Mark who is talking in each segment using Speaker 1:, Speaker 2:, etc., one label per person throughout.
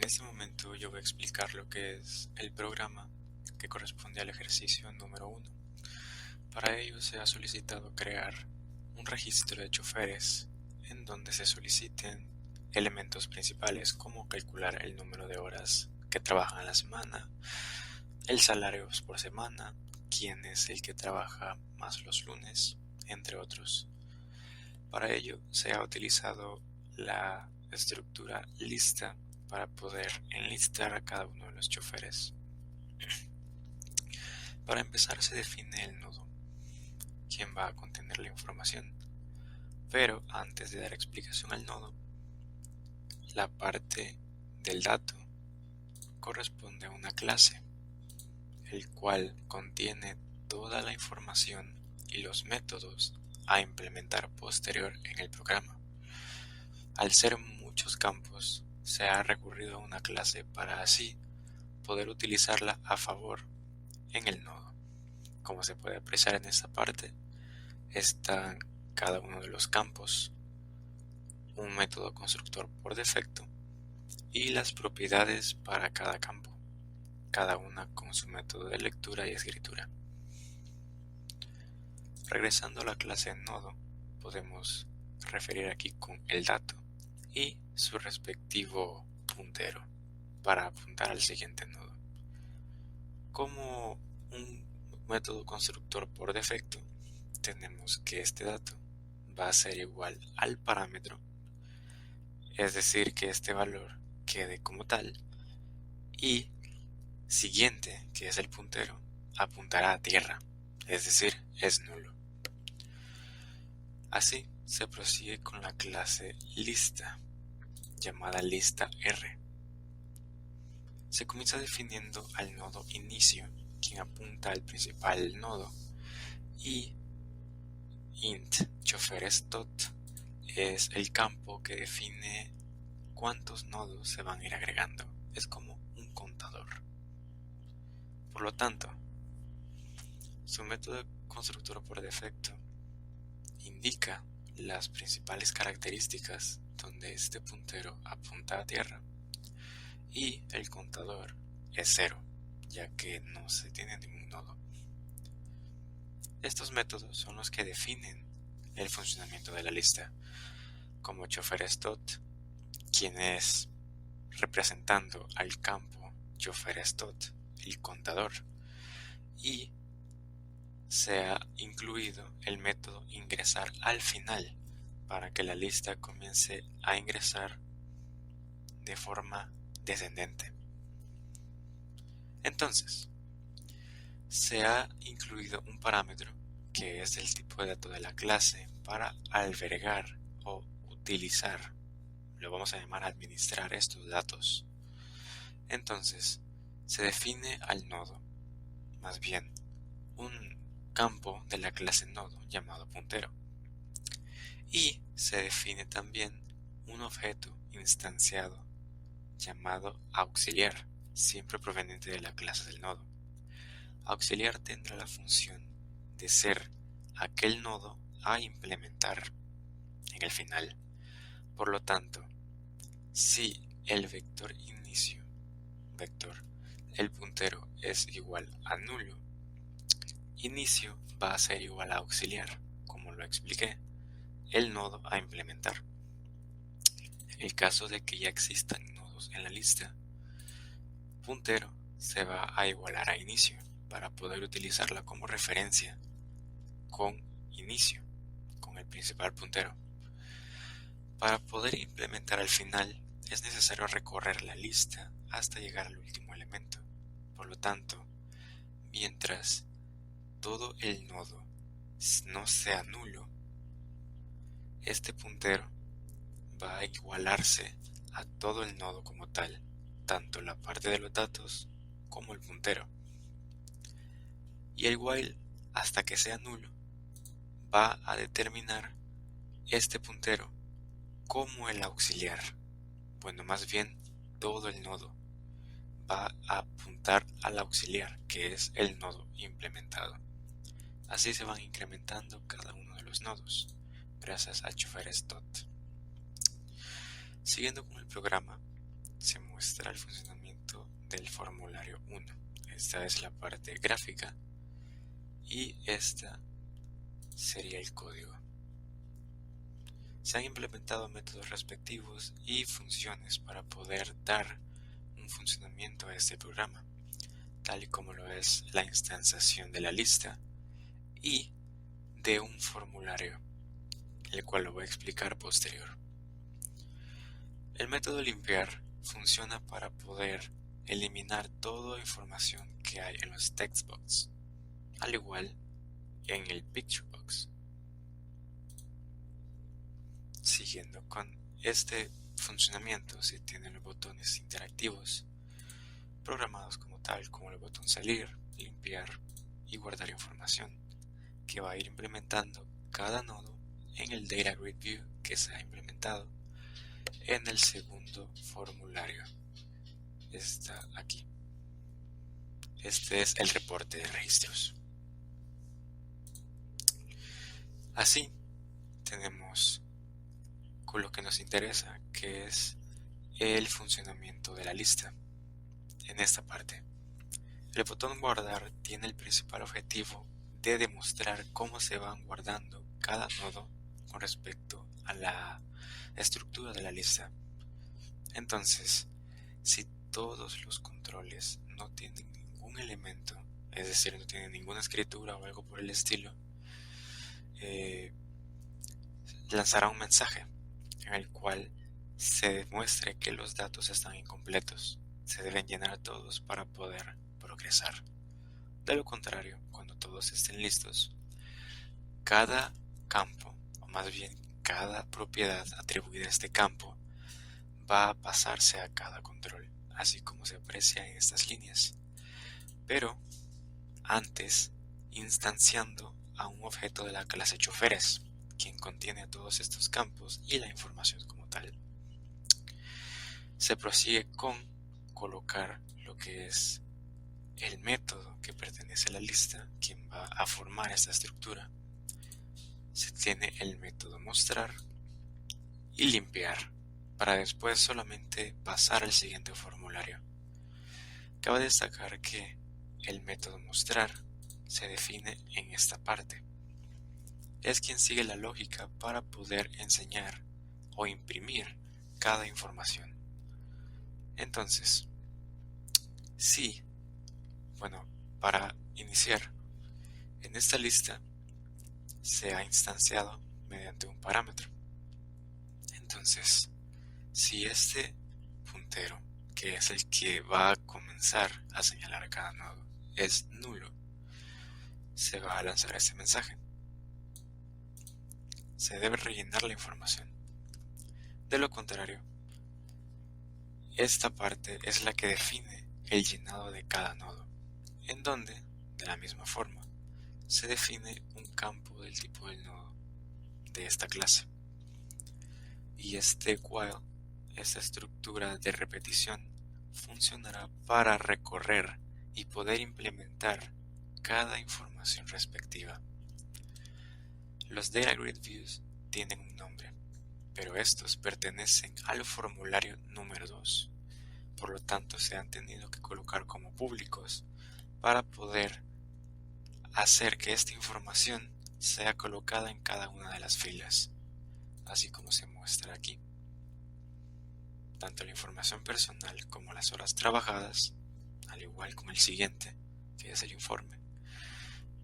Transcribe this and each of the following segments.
Speaker 1: En este momento yo voy a explicar lo que es el programa que corresponde al ejercicio número 1. Para ello se ha solicitado crear un registro de choferes en donde se soliciten elementos principales como calcular el número de horas que trabajan a la semana, el salario por semana, quién es el que trabaja más los lunes, entre otros. Para ello se ha utilizado la estructura lista para poder enlistar a cada uno de los choferes. Para empezar se define el nodo, quien va a contener la información. Pero antes de dar explicación al nodo, la parte del dato corresponde a una clase, el cual contiene toda la información y los métodos a implementar posterior en el programa. Al ser muchos campos, se ha recurrido a una clase para así poder utilizarla a favor en el nodo. Como se puede apreciar en esta parte, está cada uno de los campos, un método constructor por defecto y las propiedades para cada campo, cada una con su método de lectura y escritura. Regresando a la clase nodo, podemos referir aquí con el dato y su respectivo puntero para apuntar al siguiente nodo. Como un método constructor por defecto, tenemos que este dato va a ser igual al parámetro, es decir, que este valor quede como tal, y siguiente, que es el puntero, apuntará a tierra, es decir, es nulo. Así se prosigue con la clase lista, llamada lista R. Se comienza definiendo al nodo inicio, quien apunta al principal nodo, y int choferes.tot es el campo que define cuántos nodos se van a ir agregando. Es como un contador. Por lo tanto, su método constructor por defecto indica las principales características donde este puntero apunta a tierra y el contador es 0, ya que no se tiene ningún nodo. Estos métodos son los que definen el funcionamiento de la lista, como choferes.tot, quien es representando al campo choferes.tot, el contador, y se ha incluido el método ingresar al final para que la lista comience a ingresar de forma descendente. Entonces, se ha incluido un parámetro que es el tipo de dato de la clase para albergar o utilizar, lo vamos a llamar administrar estos datos. Entonces, se define al nodo, más bien un campo de la clase nodo llamado puntero, y se define también un objeto instanciado llamado auxiliar, siempre proveniente de la clase del nodo. Auxiliar tendrá la función de ser aquel nodo a implementar en el final. Por lo tanto, si el vector inicio, el puntero es igual a nulo, inicio va a ser igual a auxiliar, como lo expliqué, el nodo a implementar. En el caso de que ya existan nodos en la lista, puntero se va a igualar a inicio para poder utilizarla como referencia con inicio, con el principal puntero. Para poder implementar al final es necesario recorrer la lista hasta llegar al último elemento. Por lo tanto, mientras todo el nodo no sea nulo, este puntero va a igualarse a todo el nodo como tal, tanto la parte de los datos como el puntero. Y el while, hasta que sea nulo, va a determinar este puntero como el auxiliar. Bueno, más bien todo el nodo va a apuntar al auxiliar, que es el nodo implementado. Así se van incrementando cada uno de los nodos, gracias a choferes.tot. Siguiendo con el programa, se muestra el funcionamiento del formulario 1. Esta es la parte gráfica y esta sería el código. Se han implementado métodos respectivos y funciones para poder dar un funcionamiento a este programa, tal y como lo es la instanciación de la lista y de un formulario, el cual lo voy a explicar posterior. El método limpiar funciona para poder eliminar toda información que hay en los textbox, al igual en el picture box. Siguiendo con este funcionamiento, se tienen los botones interactivos programados como tal, como el botón salir, limpiar y guardar información, que va a ir implementando cada nodo en el Data Grid View que se ha implementado en el segundo formulario. Está aquí. Este es el reporte de registros. Así tenemos con lo que nos interesa, que es el funcionamiento de la lista. En esta parte, el botón guardar tiene el principal objetivo de demostrar cómo se van guardando cada nodo con respecto a la estructura de la lista. Entonces, si todos los controles no tienen ningún elemento, es decir, no tienen ninguna escritura o algo por el estilo, lanzará un mensaje en el cual se demuestre que los datos están incompletos. Se deben llenar todos para poder progresar. De lo contrario, cuando todos estén listos, cada campo, o más bien cada propiedad atribuida a este campo, va a pasarse a cada control, así como se aprecia en estas líneas. Pero antes, instanciando a un objeto de la clase choferes, quien contiene todos estos campos y la información como tal. Se prosigue con colocar lo que es el método que pertenece a la lista, quien va a formar esta estructura. Se tiene el método mostrar y limpiar, para después solamente pasar al siguiente formulario. Cabe destacar que el método mostrar se define en esta parte. Es quien sigue la lógica para poder enseñar o imprimir cada información. Entonces, para iniciar, en esta lista se ha instanciado mediante un parámetro. Entonces, si este puntero, que es el que va a comenzar a señalar a cada nodo, es nulo, se va a lanzar este mensaje. Se debe rellenar la información. De lo contrario, esta parte es la que define el llenado de cada nodo, en donde, de la misma forma, se define un campo del tipo del nodo de esta clase. Y este while, esta estructura de repetición, funcionará para recorrer y poder implementar cada información respectiva. Los Data Grid Views tienen un nombre, pero estos pertenecen al formulario número 2. Por lo tanto, se han tenido que colocar como públicos para poder hacer que esta información sea colocada en cada una de las filas, así como se muestra aquí. Tanto la información personal como las horas trabajadas, al igual como el siguiente, que es el informe,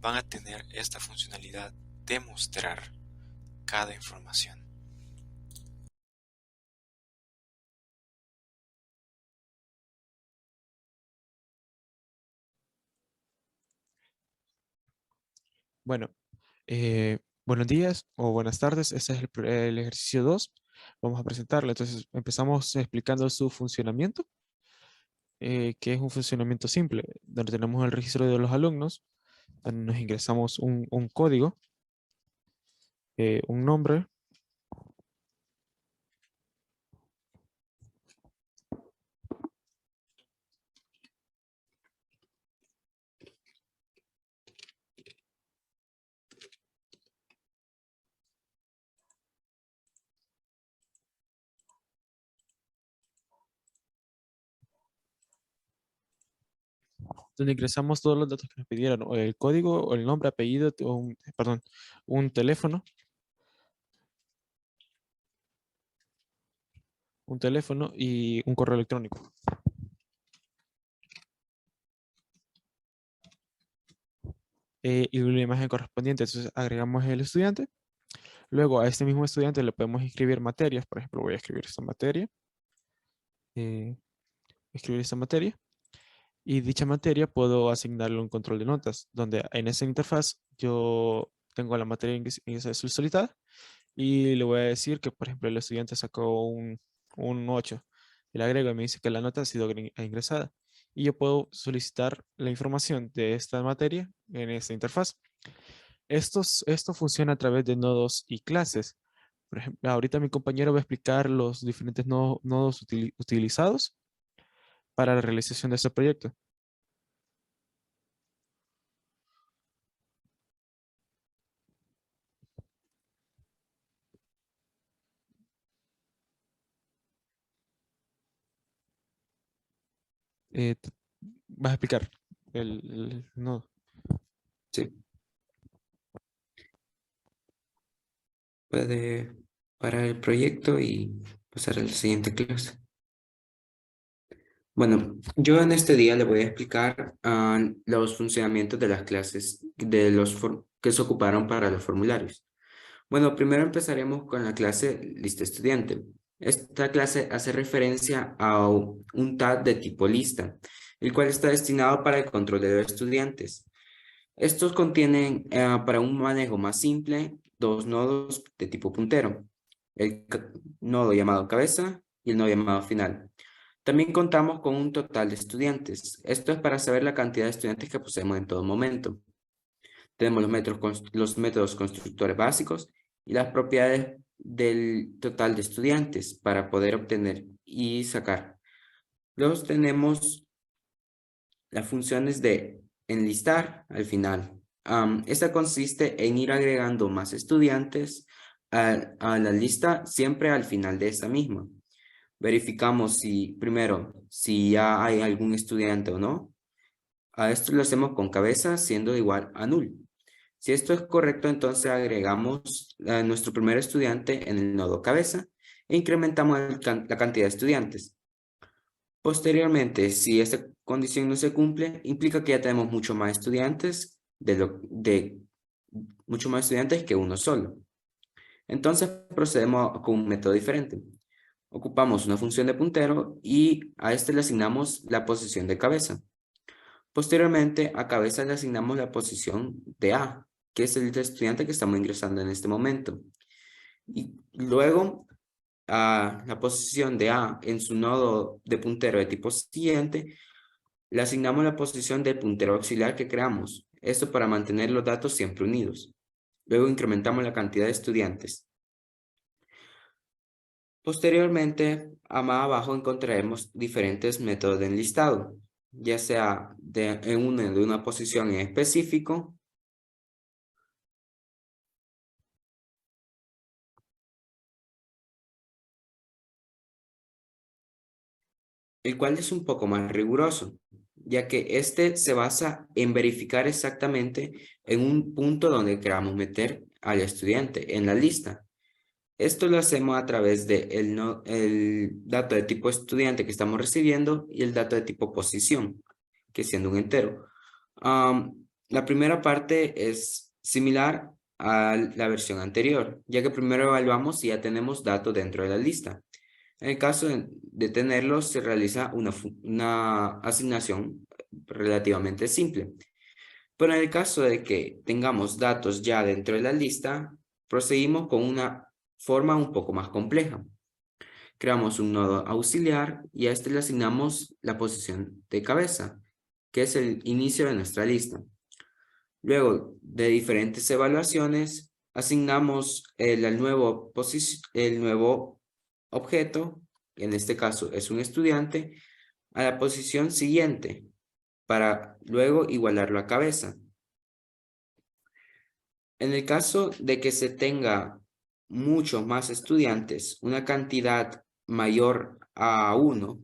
Speaker 1: van a tener esta funcionalidad de mostrar cada información.
Speaker 2: Bueno, buenos días o buenas tardes. Este es el ejercicio 2. Vamos a presentarlo. Entonces, empezamos explicando su funcionamiento, que es un funcionamiento simple, donde tenemos el registro de los alumnos, donde nos ingresamos un código, un nombre, donde ingresamos todos los datos que nos pidieron, o el código, o el nombre, apellido, o perdón, un teléfono y un correo electrónico. Y la imagen correspondiente. Entonces agregamos el estudiante. Luego a este mismo estudiante le podemos escribir materias. Por ejemplo, voy a escribir esta materia. eh, escribir esta materia. Y dicha materia puedo asignarle un control de notas, donde en esa interfaz yo tengo la materia solicitada y le voy a decir que, por ejemplo, el estudiante sacó un 8. Y le agrego y me dice que la nota ha sido ingresada. Y yo puedo solicitar la información de esta materia en esta interfaz. Esto funciona a través de nodos y clases. Por ejemplo, ahorita mi compañero va a explicar los diferentes nodos utilizados para la realización de este proyecto. Eh, t- Vas a explicar el nodo.
Speaker 3: Sí, puede parar el proyecto y pasar a la siguiente clase. Bueno, yo en este día le voy a explicar los funcionamientos de las clases que se ocuparon para los formularios. Bueno, primero empezaremos con la clase lista estudiante. Esta clase hace referencia a un tag de tipo lista, el cual está destinado para el control de los estudiantes. Estos contienen, para un manejo más simple, dos nodos de tipo puntero, el nodo llamado cabeza y el nodo llamado final. También contamos con un total de estudiantes. Esto es para saber la cantidad de estudiantes que poseemos en todo momento. Tenemos los métodos constructores básicos y las propiedades del total de estudiantes para poder obtener y sacar. Luego tenemos las funciones de enlistar al final. Esta consiste en ir agregando más estudiantes a la lista siempre al final de esta misma. Verificamos primero si ya hay algún estudiante o no. A esto lo hacemos con cabeza siendo igual a null. Si esto es correcto, entonces agregamos a nuestro primer estudiante en el nodo cabeza e incrementamos la cantidad de estudiantes. Posteriormente, si esta condición no se cumple, implica que ya tenemos mucho más estudiantes mucho más estudiantes que uno solo. Entonces procedemos con un método diferente. Ocupamos una función de puntero y a este le asignamos la posición de cabeza. Posteriormente, a cabeza le asignamos la posición de A, que es el estudiante que estamos ingresando en este momento. Y luego, a la posición de A en su nodo de puntero de tipo siguiente, le asignamos la posición del puntero auxiliar que creamos. Esto para mantener los datos siempre unidos. Luego incrementamos la cantidad de estudiantes. Posteriormente, más abajo encontraremos diferentes métodos de enlistado, ya sea de una posición en específico, el cual es un poco más riguroso, ya que este se basa en verificar exactamente en un punto donde queramos meter al estudiante en la lista. Esto lo hacemos a través de el dato de tipo estudiante que estamos recibiendo y el dato de tipo posición, que siendo un entero. La primera parte es similar a la versión anterior, ya que primero evaluamos si ya tenemos datos dentro de la lista. En el caso de tenerlos, se realiza una asignación relativamente simple. Pero en el caso de que tengamos datos ya dentro de la lista, proseguimos con una forma un poco más compleja. Creamos un nodo auxiliar y a este le asignamos la posición de cabeza, que es el inicio de nuestra lista. Luego de diferentes evaluaciones, asignamos el nuevo objeto, que en este caso es un estudiante, a la posición siguiente, para luego igualarlo a cabeza. En el caso de que se tenga muchos más estudiantes, una cantidad mayor a 1,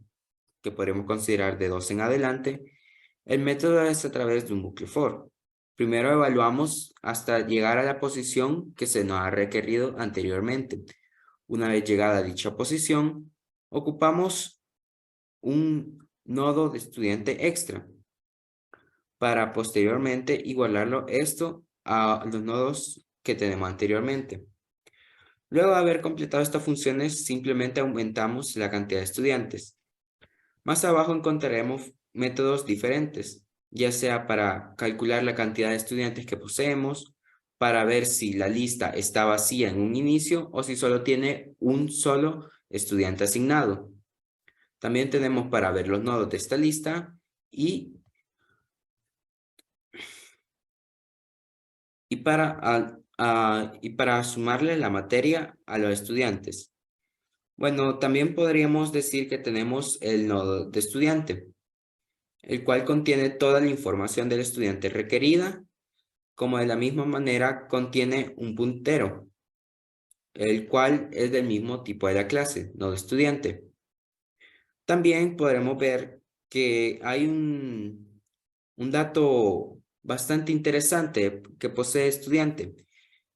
Speaker 3: que podemos considerar de 2 en adelante, El método es a través de un bucle for. Primero evaluamos hasta llegar a la posición que se nos ha requerido anteriormente. Una vez llegada a dicha posición, ocupamos un nodo de estudiante extra para posteriormente igualarlo esto a los nodos que tenemos anteriormente. Luego de haber completado estas funciones, simplemente aumentamos la cantidad de estudiantes. Más abajo encontraremos métodos diferentes, ya sea para calcular la cantidad de estudiantes que poseemos, para ver si la lista está vacía en un inicio o si solo tiene un solo estudiante asignado. También tenemos para ver los nodos de esta lista y para sumarle la materia a los estudiantes. Bueno, también podríamos decir que tenemos el nodo de estudiante, el cual contiene toda la información del estudiante requerida, como de la misma manera contiene un puntero, el cual es del mismo tipo de la clase, nodo estudiante. También podremos ver que hay un dato bastante interesante que posee estudiante,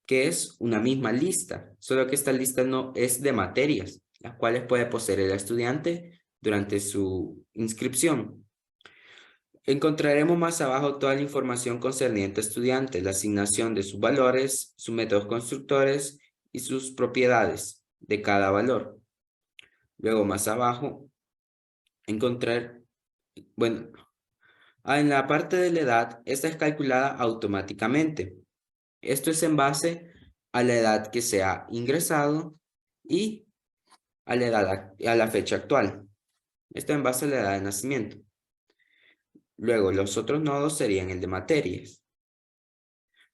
Speaker 3: que es una misma lista, solo que esta lista no es de materias, las cuales puede poseer el estudiante durante su inscripción. Encontraremos más abajo toda la información concerniente a estudiantes, la asignación de sus valores, sus métodos constructores y sus propiedades de cada valor. Luego más abajo, en la parte de la edad, esta es calculada automáticamente. Esto es en base a la edad que se ha ingresado y a la fecha actual. Esto en base a la edad de nacimiento. Luego, los otros nodos serían el de materias.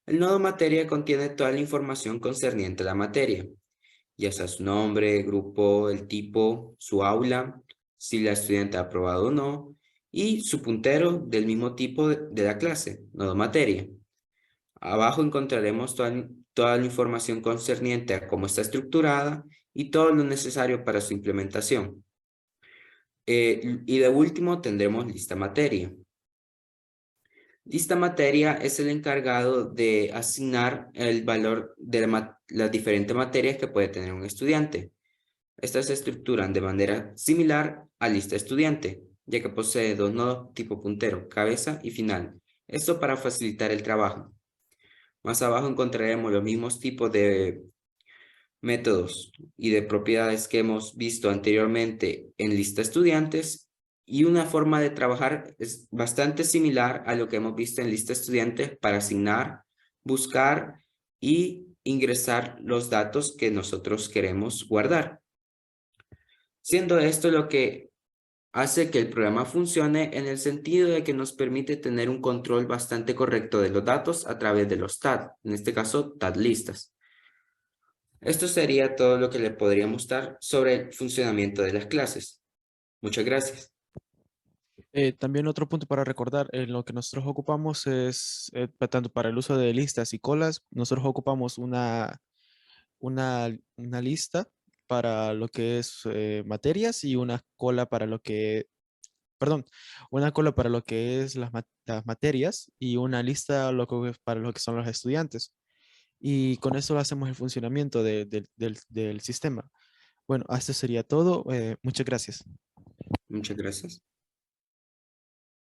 Speaker 3: El nodo materia contiene toda la información concerniente a la materia, ya sea su nombre, grupo, el tipo, su aula, si la estudiante ha aprobado o no, y su puntero del mismo tipo de la clase, nodo materia. Abajo encontraremos toda la información concerniente a cómo está estructurada y todo lo necesario para su implementación. Y de último tendremos lista materia. Lista materia es el encargado de asignar el valor de las diferentes materias que puede tener un estudiante. Estas se estructuran de manera similar a lista estudiante, ya que posee dos nodos tipo puntero, cabeza y final. Esto para facilitar el trabajo. Más abajo encontraremos los mismos tipos de métodos y de propiedades que hemos visto anteriormente en lista estudiantes, y una forma de trabajar es bastante similar a lo que hemos visto en lista estudiantes para asignar, buscar y ingresar los datos que nosotros queremos guardar. Siendo esto lo que hace que el programa funcione en el sentido de que nos permite tener un control bastante correcto de los datos a través de los TAD, en este caso TAD listas. Esto sería todo lo que le podría mostrar sobre el funcionamiento de las clases. Muchas gracias.
Speaker 2: También otro punto para recordar, en lo que nosotros ocupamos es, tanto para el uso de listas y colas, nosotros ocupamos una lista para lo que es materias y una cola para lo que, perdón, una cola para lo que es las materias y una lista para lo que son los estudiantes. Y con eso hacemos el funcionamiento del sistema. Bueno, esto sería todo. Muchas gracias.
Speaker 3: Muchas gracias.